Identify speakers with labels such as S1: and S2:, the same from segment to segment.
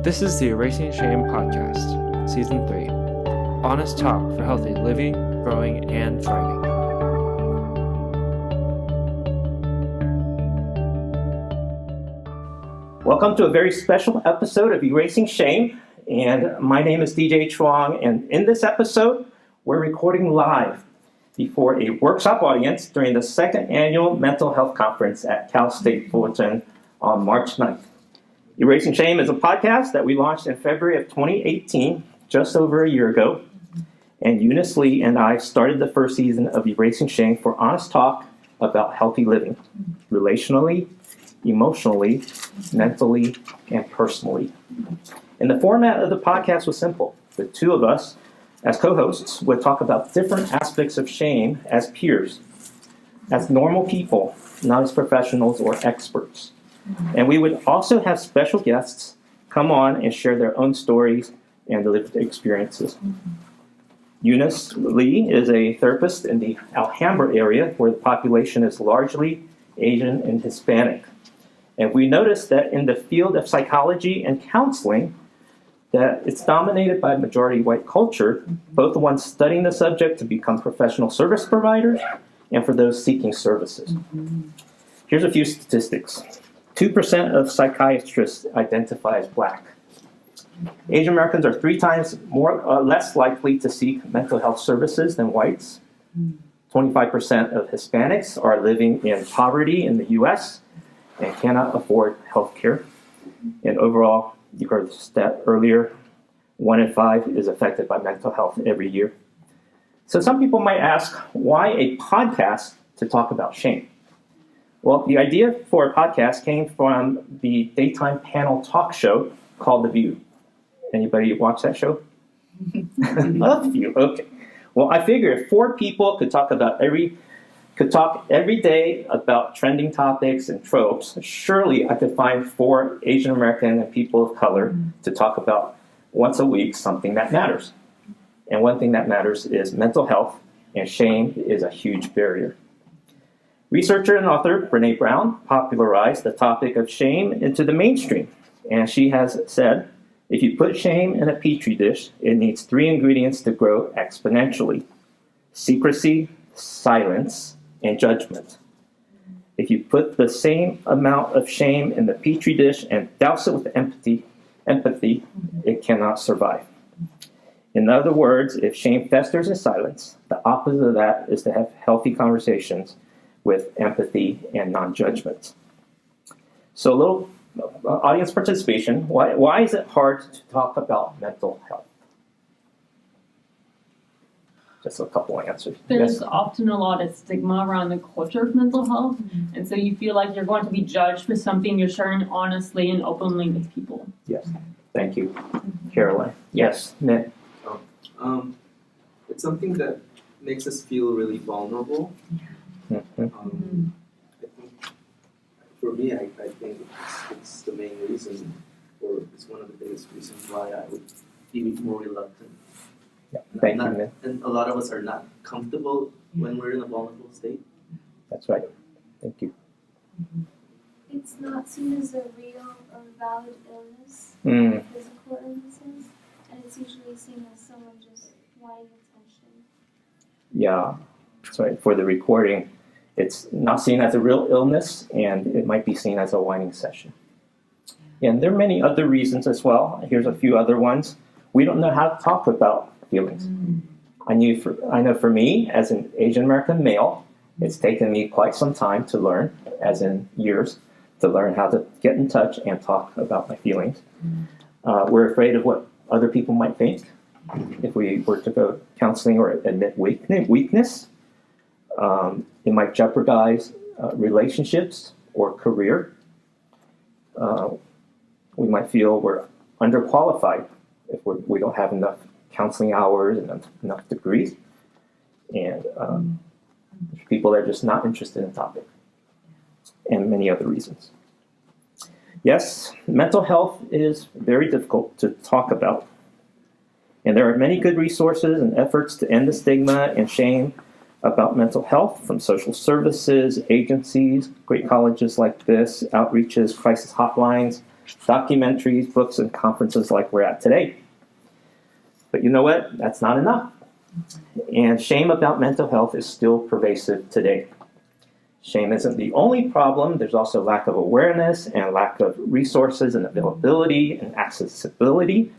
S1: This is the Erasing Shame Podcast, Season 3. Honest talk for healthy living, growing, and thriving.
S2: Welcome to a very special episode of Erasing Shame. And my name is DJ Chuang. And in this episode, we're recording live before a workshop audience during the second annual Mental Health Conference at Cal State Fullerton on March 9th. Erasing Shame is a podcast that we launched in February of 2018, just over a year ago. And Eunice Lee and I started the first season of Erasing Shame for honest talk about healthy living, relationally, emotionally, mentally, and personally. And the format of the podcast was simple. The two of us, as co-hosts, would talk about different aspects of shame as peers, as normal people, not as professionals or experts. And we would also have special guests come on and share their own stories and lived experiences. Eunice Lee is a therapist in the Alhambra area where the population is largely Asian and Hispanic. And we noticed that in the field of psychology and counseling, that it's dominated by majority white culture, both the ones studying the subject to become professional service providers and for those seeking services. Here's a few statistics. 2% of psychiatrists identify as Black. Asian Americans are 3 times less likely to seek mental health services than whites. 25% of Hispanics are living in poverty in the U.S. and cannot afford health care. And overall, you heard the stat earlier, 1 in 5 is affected by mental health every year. So some people might ask, why a podcast to talk about shame? Well, the idea for a podcast came from the daytime panel talk show called The View. Anybody watch that show? A few, okay. Well, I figure if 4 people could talk every day about trending topics and tropes, surely I could find 4 Asian American and people of color to talk about once a week something that matters. And one thing that matters is mental health, and shame is a huge barrier. Researcher and author Brené Brown popularized the topic of shame into the mainstream, and she has said, if you put shame in a petri dish, it needs 3 ingredients to grow exponentially: secrecy, silence, and judgment. If you put the same amount of shame in the petri dish and douse it with empathy, it cannot survive. In other words, if shame festers in silence, the opposite of that is to have healthy conversations with empathy and non-judgment. So a little audience participation. Why is it hard to talk about mental health? Just a couple of answers.
S3: There's often a lot of stigma around the culture of mental health, and so you feel like you're going to be judged for something you're sharing honestly and openly with people.
S2: Yes, thank you. Caroline. Yes, Nick.
S4: It's something that makes us feel really vulnerable. I think for me, I think it's the main reason, or it's one of the biggest reasons why I would be more reluctant.
S2: Yeah, thank you, Nick.
S4: And a lot of us are not comfortable when we're in a vulnerable state.
S2: That's right. Thank you.
S5: It's not seen as a real or valid illness, physical illnesses, and it's usually seen as someone just wanting attention.
S2: Yeah, that's right. For the recording, it's not seen as a real illness, and it might be seen as a whining session. And there are many other reasons as well. Here's a few other ones. We don't know how to talk about feelings. I know for me, as an Asian American male, it's taken me quite some time to learn, as in years, to learn how to get in touch and talk about my feelings. We're afraid of what other people might think if we were to go counseling or admit weakness. It might jeopardize relationships or career. We might feel we're underqualified if we don't have enough counseling hours and enough degrees. And there's people that are just not interested in the topic, and many other reasons. Yes, mental health is very difficult to talk about. And there are many good resources and efforts to end the stigma and shame about mental health from social services, agencies, great colleges like this, outreaches, crisis hotlines, documentaries, books, and conferences like we're at today. But you know what? That's not enough. And shame about mental health is still pervasive today. Shame isn't the only problem. There's also lack of awareness and lack of resources and availability and accessibility.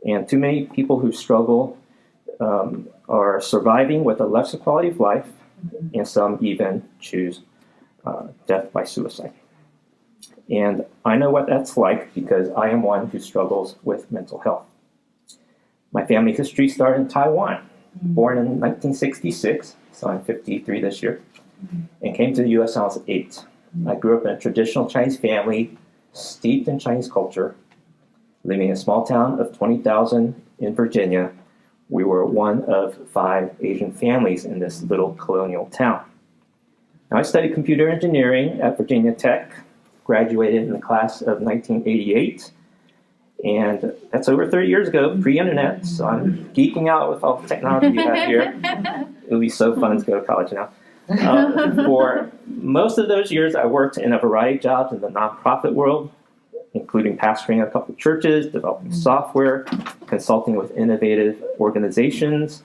S2: And too many people who struggle are surviving with a lesser quality of life, and some even choose death by suicide. And I know what that's like because I am one who struggles with mental health. My family history started in Taiwan, born in 1966, so I'm 53 this year, and came to the U.S. when I was 8. I grew up in a traditional Chinese family, steeped in Chinese culture, living in a small town of 20,000 in Virginia. We were one of 5 Asian families in this little colonial town. Now, I studied computer engineering at Virginia Tech, graduated in the class of 1988, and that's over 30 years ago, pre-internet, so I'm geeking out with all the technology we have here. It'll be so fun to go to college now. For most of those years, I worked in a variety of jobs in the nonprofit world, including pastoring a couple of churches, developing software, consulting with innovative organizations,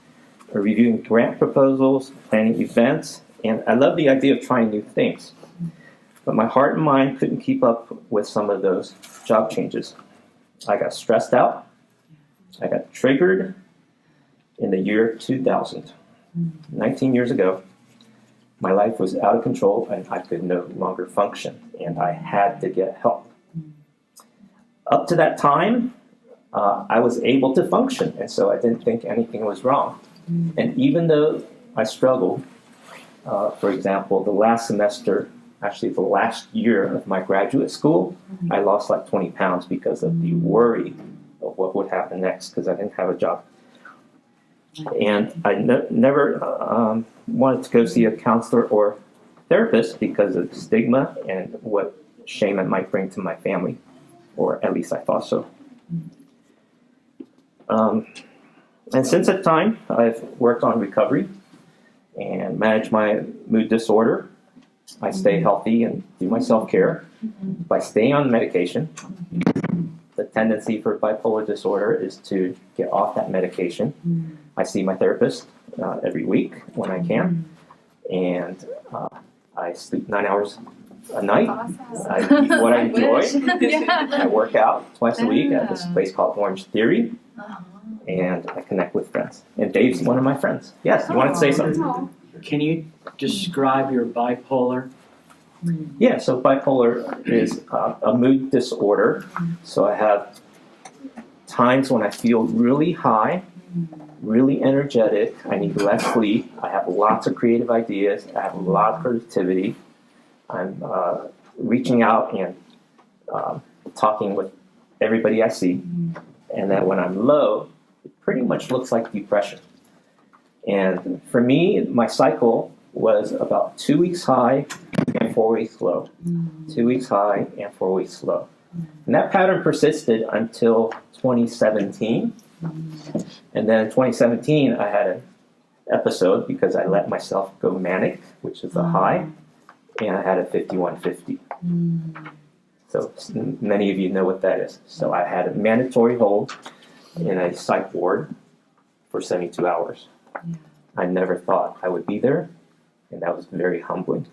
S2: reviewing grant proposals, planning events, and I love the idea of trying new things. But my heart and mind couldn't keep up with some of those job changes. I got stressed out. I got triggered in the year 2000. 19 years ago, my life was out of control and I could no longer function, and I had to get help. Up to that time, I was able to function, and so I didn't think anything was wrong. And even though I struggled, for example, the last semester, actually the last year of my graduate school, I lost like 20 pounds because of the worry of what would happen next because I didn't have a job. And I never wanted to go see a counselor or therapist because of stigma and what shame it might bring to my family, or at least I thought so. And since that time, I've worked on recovery and managed my mood disorder. I stay healthy and do my self-care by staying on medication. The tendency for bipolar disorder is to get off that medication. I see my therapist every week when I can, and I sleep 9 hours a night. I eat what I enjoy. I work out twice a week at this place called Orange Theory, and I connect with friends. And Dave's one of my friends. Yes, you wanted to say something?
S6: Can you describe your bipolar?
S2: Yeah, so bipolar is a mood disorder. So I have times when I feel really high, really energetic. I need less sleep. I have lots of creative ideas. I have a lot of productivity. I'm reaching out and talking with everybody I see. And then when I'm low, it pretty much looks like depression. And for me, my cycle was about 2 weeks high and 4 weeks low. 2 weeks high and 4 weeks low. And that pattern persisted until 2017. And then in 2017, I had an episode because I let myself go manic, which is a high, and I had a 5150. So many of you know what that is. So I had a mandatory hold in a psych ward for 72 hours. I never thought I would be there, and that was very humbling.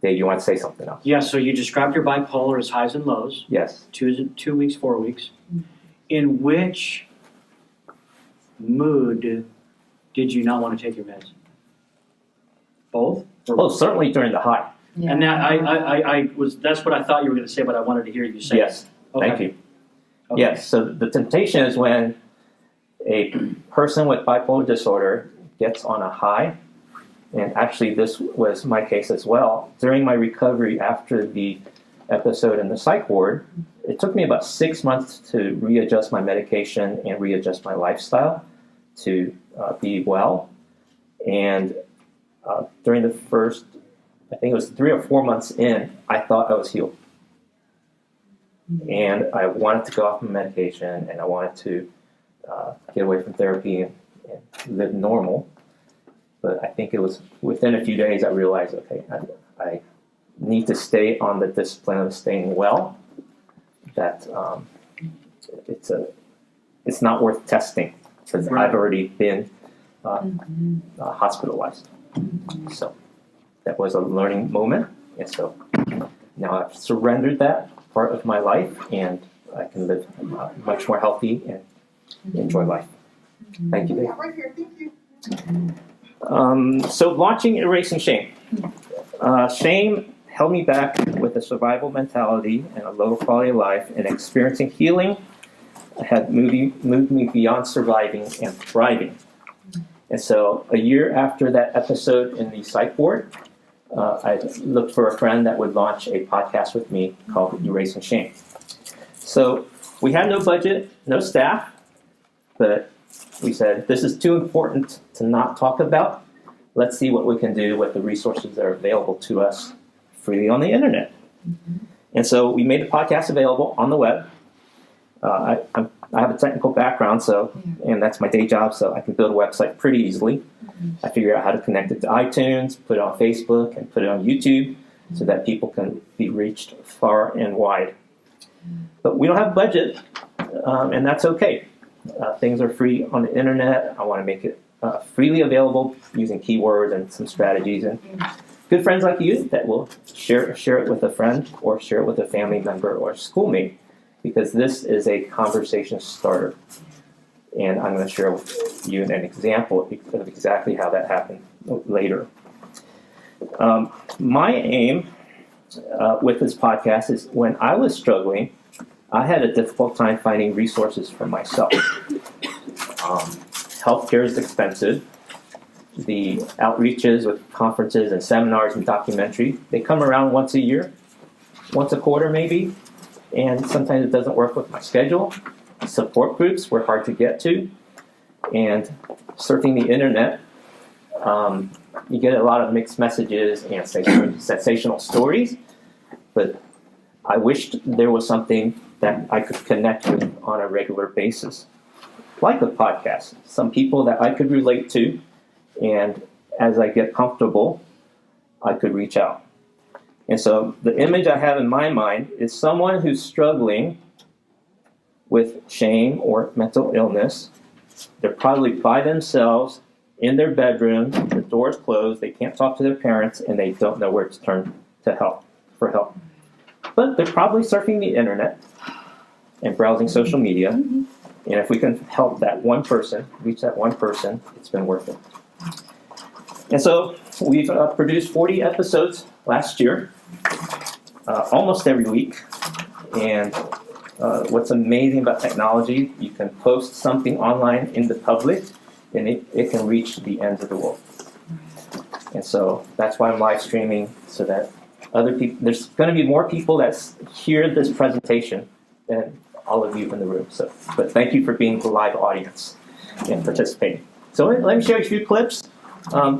S2: Dave, you want to say something else?
S6: Yeah, so you described your bipolar as highs and lows.
S2: Yes.
S6: 2 weeks, 4 weeks. In which mood did you not want to take your meds? Both?
S2: Oh, certainly during the high.
S6: And that that's what I thought you were going to say, but I wanted to hear you say
S2: Yes.
S6: it. Okay.
S2: Thank you.
S6: Okay.
S2: Yes, so the temptation is when a person with bipolar disorder gets on a high, and actually this was my case as well. During my recovery after the episode in the psych ward, it took me about 6 months to readjust my medication and readjust my lifestyle to be well. And during the first, I think it was 3 or 4 months in, I thought I was healed. And I wanted to go off my medication, and I wanted to get away from therapy and live normal. But I think it was within a few days I realized, okay, I need to stay on the discipline of staying well. that it's not worth testing because
S6: Right.
S2: I've already been hospitalized. So that was a learning moment, and so now I've surrendered that part of my life, and I can live much more healthy and enjoy life. Thank you, Dave.
S7: Right here, thank you.
S2: So launching Erasing Shame. Shame held me back with a survival mentality and a low quality of life, and experiencing healing had moved me beyond surviving and thriving. And so a year after that episode in the psych ward, I looked for a friend that would launch a podcast with me called Erasing Shame. So we had no budget, no staff, but we said, this is too important to not talk about. Let's see what we can do with the resources that are available to us freely on the internet. And so we made the podcast available on the web. I have a technical background, and that's my day job, so I can build a website pretty easily. I figured out how to connect it to iTunes, put it on Facebook, and put it on YouTube so that people can be reached far and wide. But we don't have a budget, and that's okay. Things are free on the internet. I want to make it freely available using keywords and some strategies. And good friends like you that will share it with a friend or share it with a family member or schoolmate, because this is a conversation starter. And I'm going to share with you an example of exactly how that happened later. My aim with this podcast is when I was struggling, I had a difficult time finding resources for myself. Healthcare is expensive. The outreaches with conferences and seminars and documentaries, they come around once a year, once a quarter maybe, and sometimes it doesn't work with my schedule. Support groups were hard to get to, and surfing the internet, you get a lot of mixed messages and sensational stories, but I wished there was something that I could connect with on a regular basis, like a podcast, some people that I could relate to, and as I get comfortable, I could reach out. And so the image I have in my mind is someone who's struggling with shame or mental illness. They're probably by themselves in their bedroom, the door's closed, they can't talk to their parents, and they don't know where to turn for help. But they're probably surfing the internet and browsing social media. And if we can help that one person, reach that one person, it's been worth it. And so we've produced 40 episodes last year, almost every week. And what's amazing about technology, you can post something online in the public, and it can reach the ends of the world. And so that's why I'm live streaming, so that other people, there's going to be more people that hear this presentation than all of you in the room. So, but thank you for being the live audience and participating. So let me share a few clips.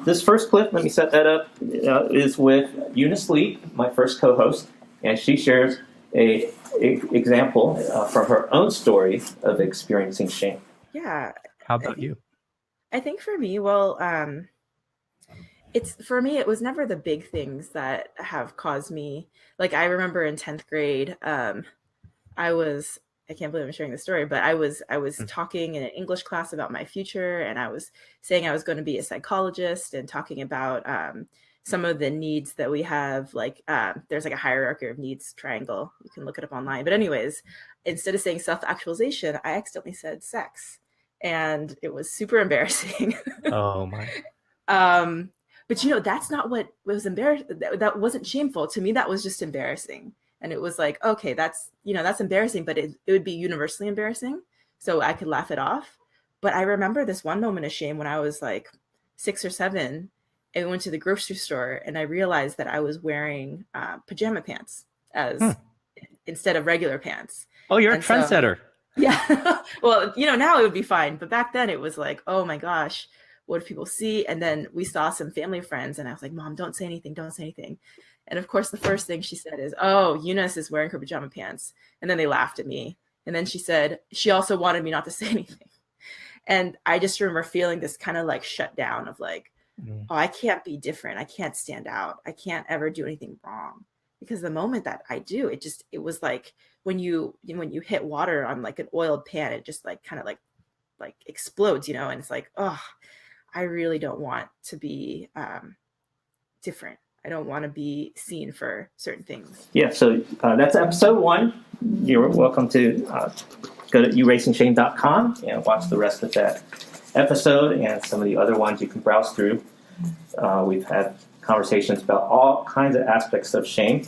S2: This first clip, let me set that up, is with Eunice Lee, my first co-host, and she shares a example from her own story of experiencing shame.
S8: Yeah.
S1: How about you?
S8: I think for me, it was never the big things that have caused me. Like, I remember in 10th grade, I can't believe I'm sharing this story, but I was talking in an English class about my future, and I was saying I was going to be a psychologist and talking about some of the needs that we have. Like, there's like a hierarchy of needs triangle. You can look it up online. But anyways, instead of saying self-actualization, I accidentally said sex, and it was super embarrassing.
S1: Oh my.
S8: But that's not what was embarrassing. That wasn't shameful to me. That was just embarrassing. And it was like, okay, that's embarrassing, but it would be universally embarrassing. So I could laugh it off. But I remember this one moment of shame when I was like 6 or 7, and we went to the grocery store, and I realized that I was wearing pajama pants instead of regular pants.
S1: Oh, you're
S8: And
S1: a trendsetter.
S8: Yeah. Well, now it would be fine. But back then it was like, oh my gosh, what if people see? And then we saw some family friends, and I was like, Mom, don't say anything. Don't say anything. And of course, the first thing she said is, oh, Eunice is wearing her pajama pants. And then they laughed at me. And then she said, she also wanted me not to say anything. And I just remember feeling this kind of like shut down of like, oh, I can't be different. I can't stand out. I can't ever do anything wrong. because the moment that I do, it was like when you hit water on like an oiled pan, it just like kind of like explodes, and it's like, oh, I really don't want to be different. I don't want to be seen for certain things.
S2: Yeah, so that's episode 1. You're welcome to go to erasingshame.com and watch the rest of that episode and some of the other ones you can browse through. We've had conversations about all kinds of aspects of shame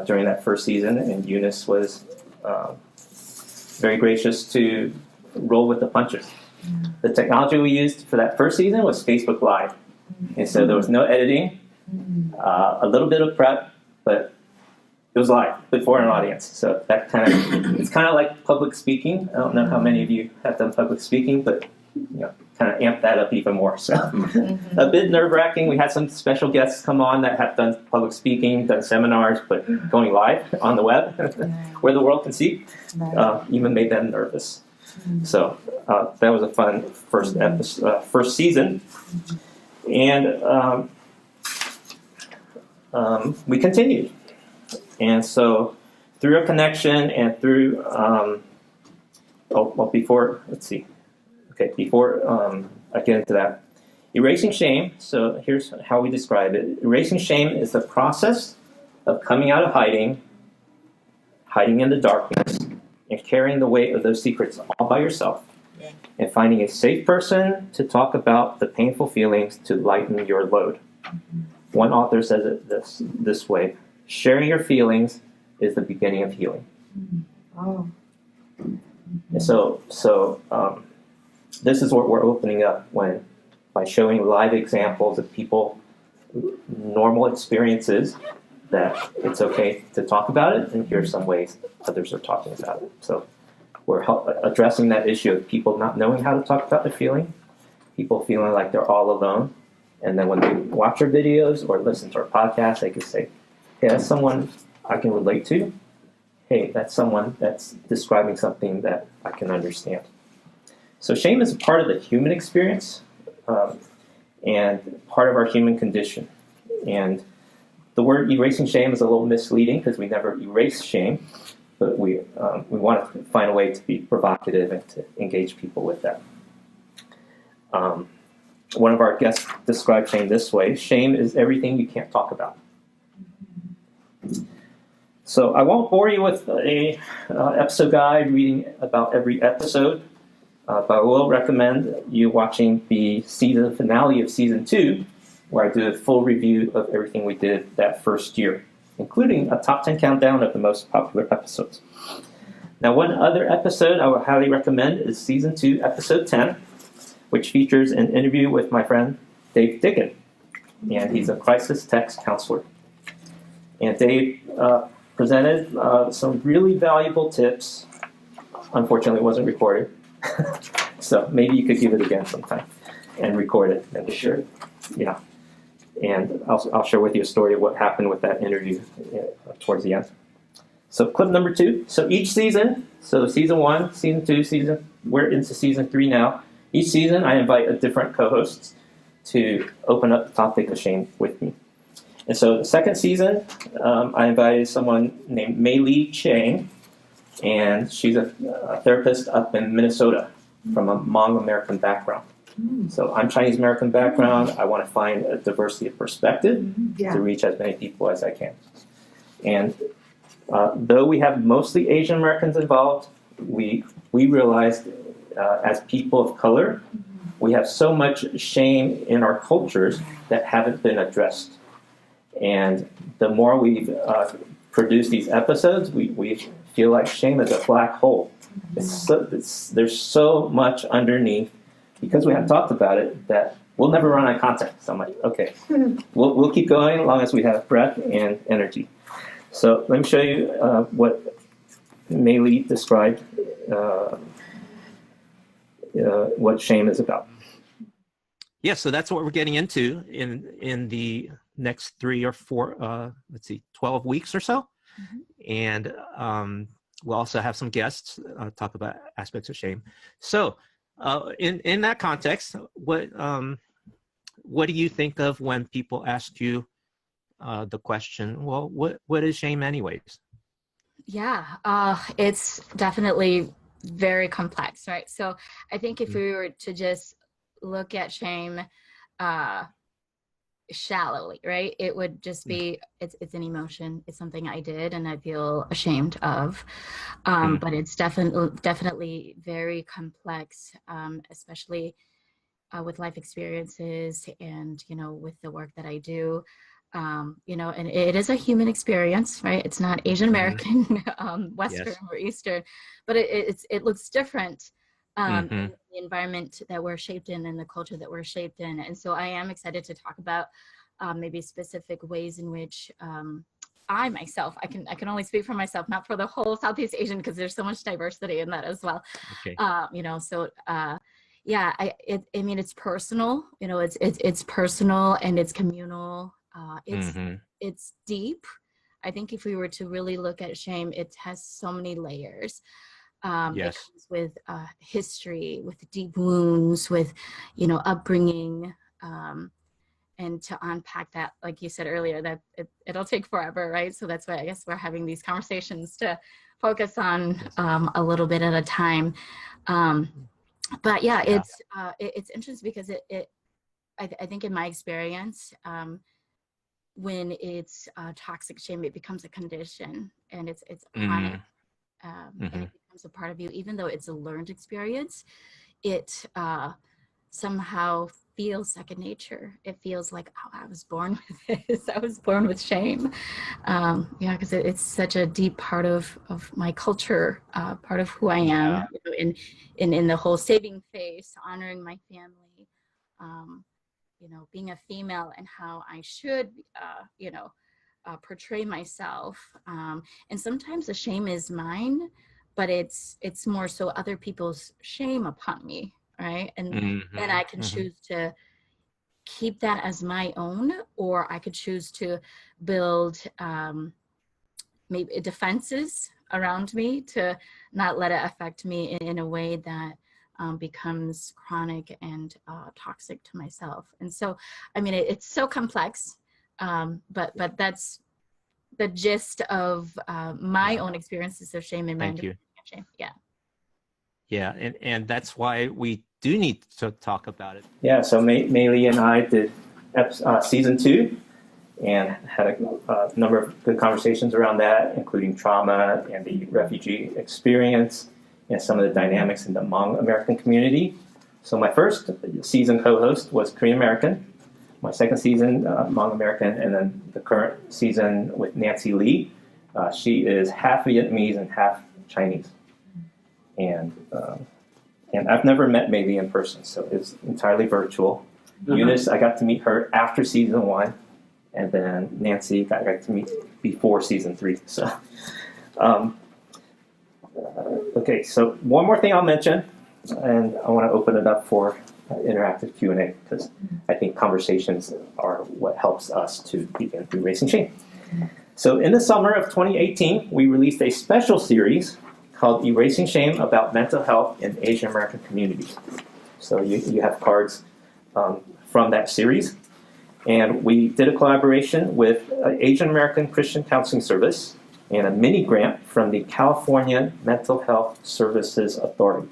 S2: during that first season, and Eunice was very gracious to roll with the punches. The technology we used for that first season was Facebook Live, and so there was no editing, a little bit of prep, but it was live before an audience. So that it's kind of like public speaking. I don't know how many of you have done public speaking, but kind of amped that up even more. So a bit nerve-wracking. We had some special guests come on that have done public speaking, done seminars, but going live on the web where the world can see even made them nervous. So that was a fun first episode, first season, and we continued. And so through a connection and through before I get into that, erasing shame. So here's how we describe it. Erasing shame is the process of coming out of hiding in the darkness, and carrying the weight of those secrets all by yourself, and finding a safe person to talk about the painful feelings to lighten your load. One author says it this way: sharing your feelings is the beginning of healing.
S8: Oh.
S2: And so this is what we're opening up by showing live examples of people, normal experiences, that it's okay to talk about it, and here's some ways others are talking about it. So we're addressing that issue of people not knowing how to talk about their feeling, people feeling like they're all alone, and then when they watch our videos or listen to our podcast, they can say, hey, that's someone I can relate to. Hey, that's someone that's describing something that I can understand. So shame is a part of the human experience and part of our human condition. And the word erasing shame is a little misleading because we never erase shame, but we want to find a way to be provocative and to engage people with that. One of our guests described shame this way: shame is everything you can't talk about. So I won't bore you with a episode guide reading about every episode, but I will recommend you watching the season finale of season 2, where I do a full review of everything we did that first year, including a top 10 countdown of the most popular episodes. Now, one other episode I would highly recommend is season 2, episode 10, which features an interview with my friend Dave Dicken, and he's a crisis text counselor. And Dave presented some really valuable tips. Unfortunately, it wasn't recorded. So maybe you could give it again sometime and record it and share it. Yeah. And I'll share with you a story of what happened with that interview towards the end. So clip number 2. So each season, so season 1, season 2, we're into season 3 now. Each season I invite a different co-host to open up the topic of shame with me. And so the second season, I invited someone named Mei Li Chang, and she's a therapist up in Minnesota from a Hmong American background. So I'm Chinese American background. I want to find a diversity of perspective to reach as many people as I can. And though we have mostly Asian Americans involved, we realized as people of color, we have so much shame in our cultures that haven't been addressed. And the more we produce these episodes, we feel like shame is a black hole. There's so much underneath, because we haven't talked about it, that we'll never run out of content. So I'm like, okay, we'll keep going as long as we have breath and energy. So let me show you what Mei Li described what shame is about.
S7: Yeah, so that's what we're getting into in the next 3 or 4, 12 weeks or so. And we'll also have some guests talk about aspects of shame. So in that context, what do you think of when people ask you, the question, well, what is shame anyways?
S9: Yeah, it's definitely very complex, right? So I think if we were to just look at shame shallowly, right, it would just be it's an emotion. It's something I did and I feel ashamed of. But it's definitely very complex, especially with life experiences and, with the work that I do. And it is a human experience, right? It's not Asian American, Western
S7: Yes.
S9: or Eastern, but it looks different in
S7: Mm-hmm.
S9: the environment that we're shaped in and the culture that we're shaped in. And so I am excited to talk about maybe specific ways in which I myself, I can only speak for myself, not for the whole Southeast Asian, because there's so much diversity in that as well.
S7: Okay.
S9: Yeah, I mean, it's personal, it's personal and it's communal. It's deep. I think if we were to really look at shame, it has so many layers. It
S7: Yes.
S9: comes with history, with deep wounds, with, upbringing, and to unpack that, like you said earlier, that it'll take forever, right? So that's why I guess we're having these conversations to focus on a little bit at a time. But yeah, it's interesting because I think in my experience, when it's toxic shame, it becomes a condition and it's chronic, and it becomes a part of you, even though it's a learned experience. It somehow feels second nature. It feels like, oh, I was born with this. I was born with shame. Because it's such a deep part of my culture, part of who I am, in the whole saving face, honoring my family, being a female and how I should, portray myself. And sometimes the shame is mine, but it's more so other people's shame upon me, right? And then I can choose to keep that as my own, or I could choose to build maybe defenses around me to not let it affect me in a way that becomes chronic and toxic to myself. And so, I mean, it's so complex, but that's the gist of my own experiences of shame and my understanding of shame.
S2: Yeah,
S7: and that's why we do need to talk about it.
S2: Yeah, so Mei Li and I did season 2 and had a number of good conversations around that, including trauma and the refugee experience and some of the dynamics in the Hmong American community. So my first season co-host was Korean American, my second season Hmong American, and then the current season with Nancy Lee. She is half Vietnamese and half Chinese. And I've never met Mei Li in person, so it's entirely virtual. Eunice, I got to meet her after season 1, and then Nancy I got to meet before season 3. So, okay, so one more thing I'll mention, and I want to open it up for interactive Q&A, because I think conversations are what helps us to begin erasing shame. So in the summer of 2018, we released a special series called Erasing Shame about mental health in Asian American communities. So you have cards from that series. And we did a collaboration with Asian American Christian Counseling Service and a mini grant from the California Mental Health Services Authority.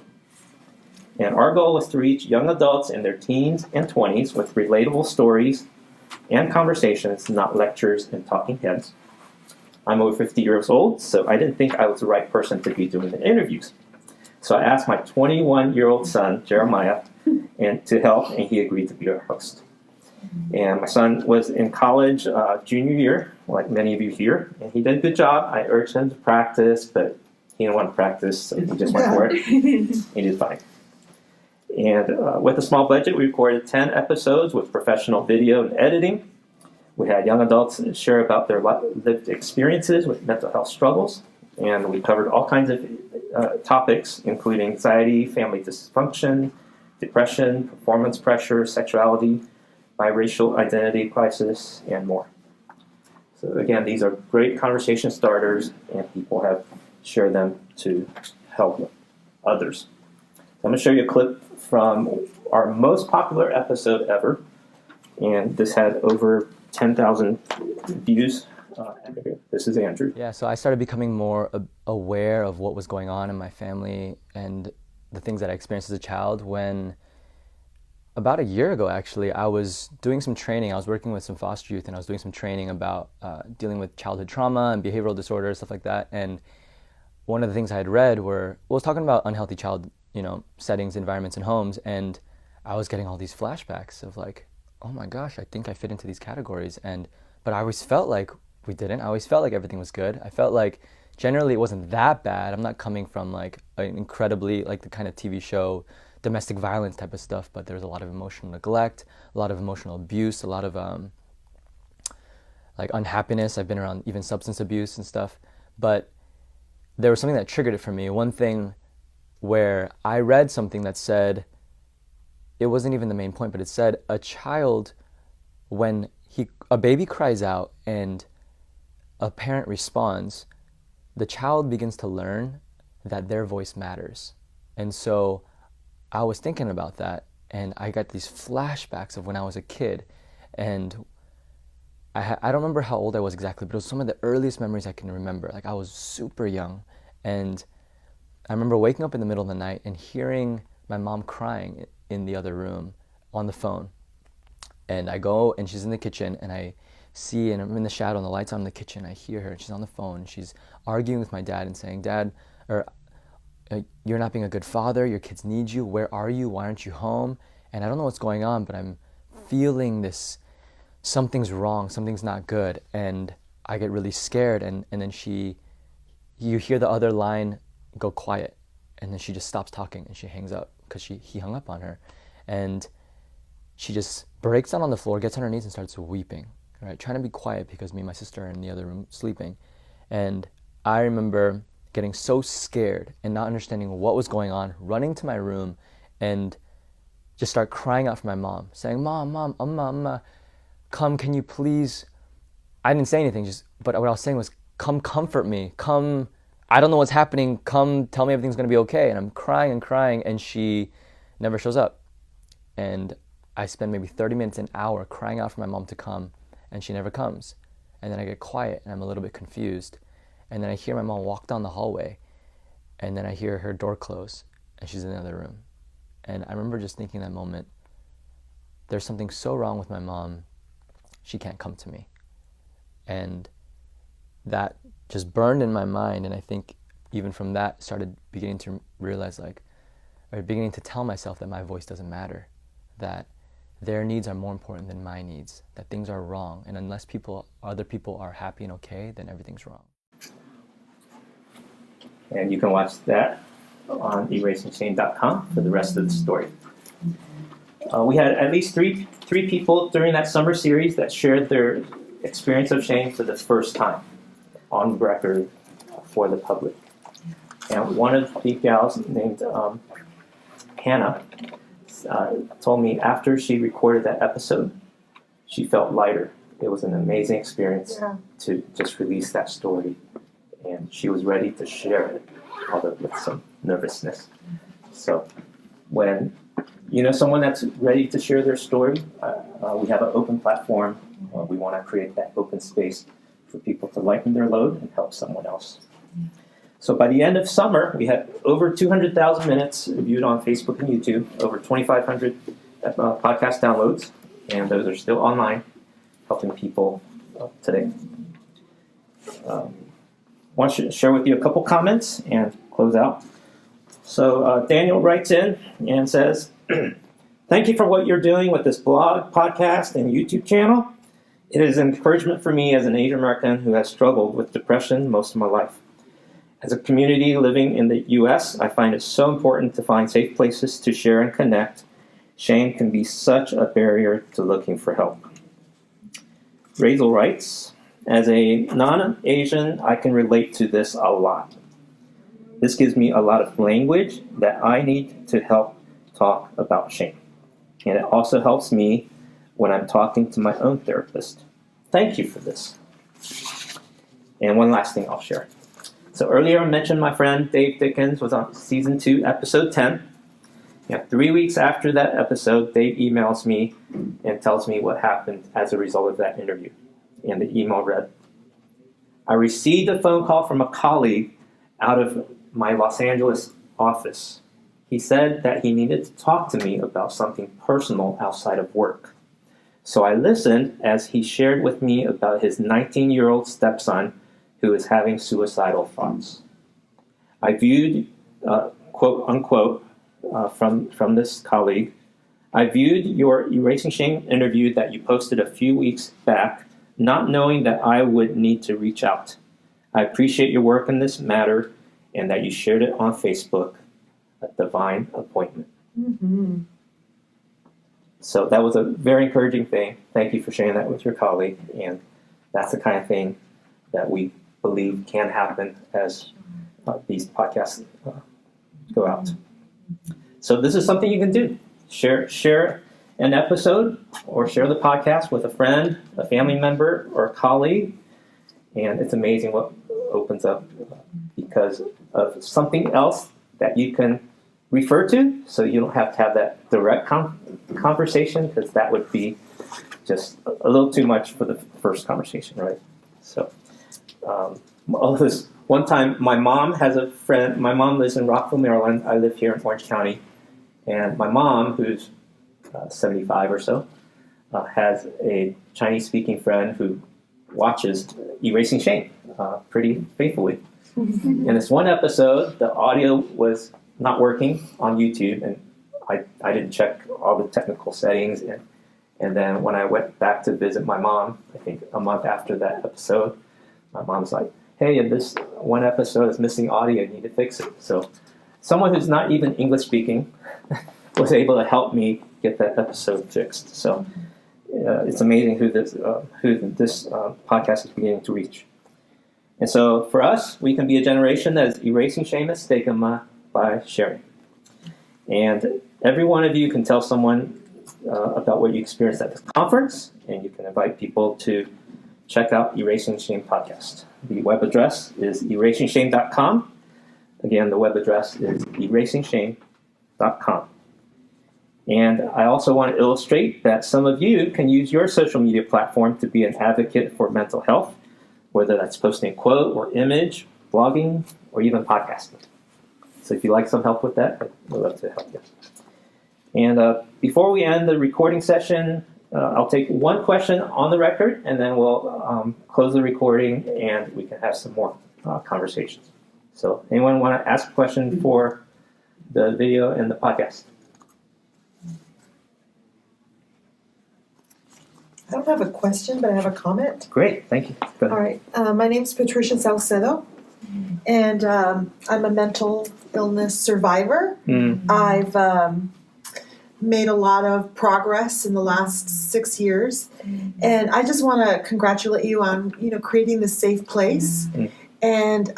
S2: And our goal was to reach young adults in their teens and 20s with relatable stories and conversations, not lectures and talking heads. I'm over 50 years old, so I didn't think I was the right person to be doing the interviews. So I asked my 21-year-old son, Jeremiah, to help, and he agreed to be our host. And my son was in college junior year, like many of you here, and he did a good job. I urged him to practice, but he didn't want to practice, so he just went for it. He did fine. And with a small budget, we recorded 10 episodes with professional video and editing. We had young adults share about their lived experiences with mental health struggles, and we covered all kinds of topics, including anxiety, family dysfunction, depression, performance pressure, sexuality, biracial identity crisis, and more. So again, these are great conversation starters, and people have shared them to help others. I'm going to show you a clip from our most popular episode ever, and this had over 10,000 views. This is Andrew.
S10: Yeah, so I started becoming more aware of what was going on in my family and the things that I experienced as a child when, about a year ago actually, I was doing some training. I was working with some foster youth and I was doing some training about dealing with childhood trauma and behavioral disorders, stuff like that. And one of the things I had read was talking about unhealthy child, settings, environments, and homes. And I was getting all these flashbacks of like, oh my gosh, I think I fit into these categories. But I always felt like we didn't. I always felt like everything was good. I felt like generally it wasn't that bad. I'm not coming from like an incredibly, like the kind of TV show, domestic violence type of stuff, but there's a lot of emotional neglect, a lot of emotional abuse, a lot of like unhappiness. I've been around even substance abuse and stuff. But there was something that triggered it for me. One thing where I read something that said, it wasn't even the main point, but it said a child, when a baby cries out and a parent responds, the child begins to learn that their voice matters. And so I was thinking about that, and I got these flashbacks of when I was a kid, and I don't remember how old I was exactly, but it was some of the earliest memories I can remember. Like I was super young, and I remember waking up in the middle of the night and hearing my mom crying in the other room on the phone. And I go, and she's in the kitchen, and I see, and I'm in the shadow, and the lights on in the kitchen. I hear her, and she's on the phone, and she's arguing with my dad and saying, "Dad, you're not being a good father. Your kids need you. Where are you? Why aren't you home?" And I don't know what's going on, but I'm feeling this, something's wrong, something's not good. And I get really scared, and then you hear the other line go quiet, and then she just stops talking, and she hangs up because he hung up on her. And she just breaks down on the floor, gets on her knees, and starts weeping, right? Trying to be quiet because me and my sister are in the other room sleeping. And I remember getting so scared and not understanding what was going on, running to my room and just start crying out for my mom, saying, Mom, Amma, come, can you please? I didn't say anything, but what I was saying was, come comfort me, come, I don't know what's happening, come tell me everything's gonna be okay. And I'm crying, and she never shows up. And I spend maybe 30 minutes, an hour crying out for my mom to come, and she never comes. And then I get quiet, and I'm a little bit confused. And then I hear my mom walk down the hallway, and then I hear her door close, and she's in the other room. And I remember just thinking that moment, there's something so wrong with my mom, she can't come to me. And that just burned in my mind, and I think even from that started beginning to realize, or beginning to tell myself that my voice doesn't matter, that their needs are more important than my needs, that things are wrong, and unless other people are happy and okay, then everything's wrong.
S2: And you can watch that on erasingshame.com for the rest of the story. We had at least three people during that summer series that shared their experience of shame for the first time on record for the public. And one of the gals named Hannah told me after she recorded that episode, she felt lighter. It was an amazing experience to just release that story. And she was ready to share it, although with some nervousness. So when you know someone that's ready to share their story, we have an open platform. We want to create that open space for people to lighten their load and help someone else. So by the end of summer, we had over 200,000 minutes viewed on Facebook and YouTube, over 2,500 podcast downloads, and those are still online, helping people today. I want to share with you a couple comments and close out. So Daniel writes in and says, thank you for what you're doing with this blog, podcast, and YouTube channel. It is an encouragement for me as an Asian American who has struggled with depression most of my life. As a community living in the U.S., I find it so important to find safe places to share and connect. Shame can be such a barrier to looking for help. Razel writes, as a non-Asian, I can relate to this a lot. This gives me a lot of language that I need to help talk about shame. And it also helps me when I'm talking to my own therapist. Thank you for this. And one last thing I'll share. So earlier I mentioned my friend Dave Dickens was on season 2, episode 10. Yeah, 3 weeks after that episode, Dave emails me and tells me what happened as a result of that interview. And the email read, I received a phone call from a colleague out of my Los Angeles office. He said that he needed to talk to me about something personal outside of work. So I listened as he shared with me about his 19-year-old stepson who is having suicidal thoughts. I viewed, quote unquote, from this colleague, I viewed your Erasing Shame interview that you posted a few weeks back, not knowing that I would need to reach out. I appreciate your work in this matter and that you shared it on Facebook. A divine appointment.
S8: Mm-hmm.
S2: So that was a very encouraging thing. Thank you for sharing that with your colleague. And that's the kind of thing that we believe can happen as these podcasts go out. So this is something you can do. Share an episode or share the podcast with a friend, a family member, or a colleague. And it's amazing what opens up because of something else that you can refer to, so you don't have to have that direct conversation, because that would be just a little too much for the first conversation, right? So, this one time, my mom has a friend. My mom lives in Rockville, Maryland. I live here in Orange County, and my mom, who's 75 or so, has a Chinese-speaking friend who watches Erasing Shame pretty faithfully. In this one episode, the audio was not working on YouTube, and I didn't check all the technical settings, and then when I went back to visit my mom, I think a month after that episode, my mom's like, hey, this one episode is missing audio, you need to fix it. So someone who's not even English speaking was able to help me get that episode fixed. So it's amazing who this podcast is beginning to reach. And so for us, we can be a generation that is erasing shame and stigma by sharing. And every one of you can tell someone about what you experienced at this conference, and you can invite people to check out Erasing Shame Podcast. The web address is erasingshame.com. Again, the web address is erasingshame.com. And I also want to illustrate that some of you can use your social media platform to be an advocate for mental health, whether that's posting a quote or image, blogging, or even podcasting. So if you'd like some help with that, we'd love to help you. And before we end the recording session, I'll take one question on the record, and then we'll close the recording, and we can have some more conversations. So anyone want to ask a question for the video and the podcast?
S11: I don't have a question, but I have a comment.
S2: Great, thank you. Go ahead.
S11: All right. My name's Patricia Salcedo, and I'm a mental illness survivor. I've made a lot of progress in the last 6 years, and I just want to congratulate you on creating this safe place, and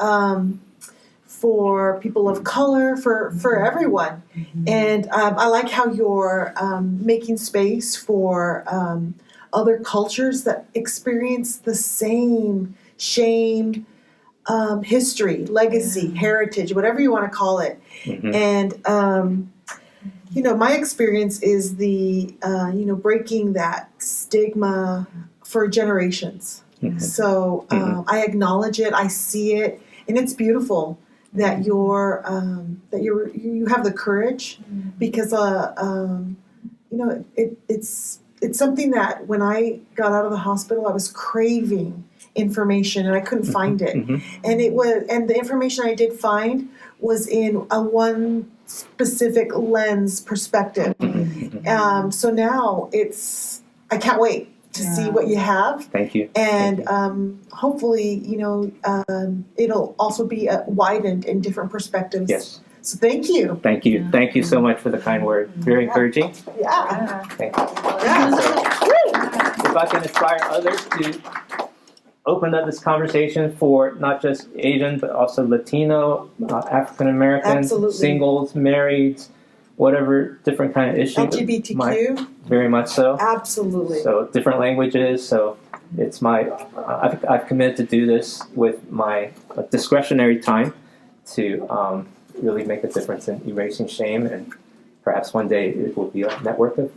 S11: for people of color, for everyone. And I like how you're making space for other cultures that experience the same shame, history, legacy, heritage, whatever you want to call it. And my experience is the breaking that stigma for generations. So I acknowledge it, I see it, and it's beautiful that you have the courage, because it's something that when I got out of the hospital, I was craving information and I couldn't find it. And the information I did find was in a one specific lens perspective. So now I can't wait to see what you have.
S2: Thank you.
S11: And hopefully, it'll also be widened in different perspectives.
S2: Yes.
S11: So thank you.
S2: Thank you. Thank you so much for the kind word. Very encouraging.
S11: Yeah.
S2: Thank you.
S11: Yeah.
S2: So, if I can inspire others to open up this conversation for not just Asian, but also Latino, African American, singles, marrieds, whatever different kind of issue.
S11: LGBTQ.
S2: Very much so.
S11: Absolutely.
S2: So different languages. So it's I've committed to do this with my discretionary time to really make a difference in erasing shame perhaps one day it will be a network of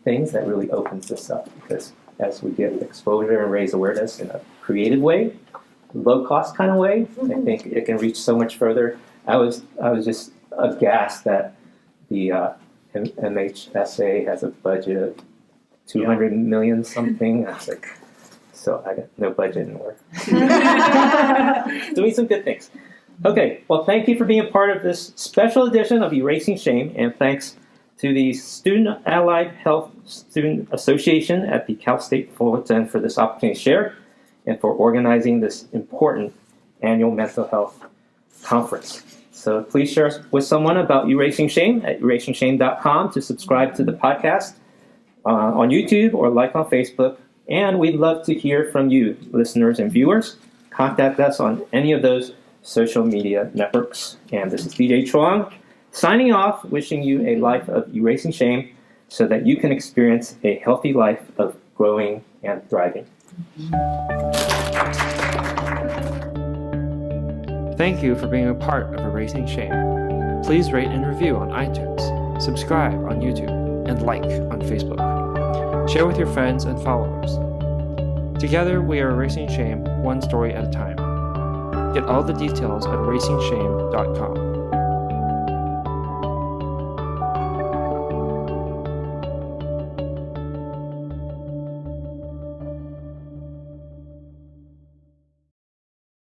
S2: things that really opens this up, because as we get exposure and raise awareness in a creative way, low-cost kind of way, I think it can reach so much further. I was just aghast that the MHSA has a budget of 200 million something. I was like, so I got no budget anymore. Doing some good things. Okay, well, thank you for being a part of this special edition of Erasing Shame, and thanks to the Student Allied Health Student Association at the Cal State Fullerton for this opportunity to share, and for organizing this important annual mental health conference. So please share with someone about Erasing Shame at erasingshame.com to subscribe to the podcast on YouTube or like on Facebook. And we'd love to hear from you, listeners and viewers. Contact us on any of those social media networks. And this is DJ Chuang, signing off, wishing you a life of erasing shame so that you can experience a healthy life of growing and thriving.
S1: Thank you for being a part of Erasing Shame. Please rate and review on iTunes, subscribe on YouTube, and like on Facebook. Share with your friends and followers. Together, we are erasing shame one story at a time. Get all the details at erasingshame.com.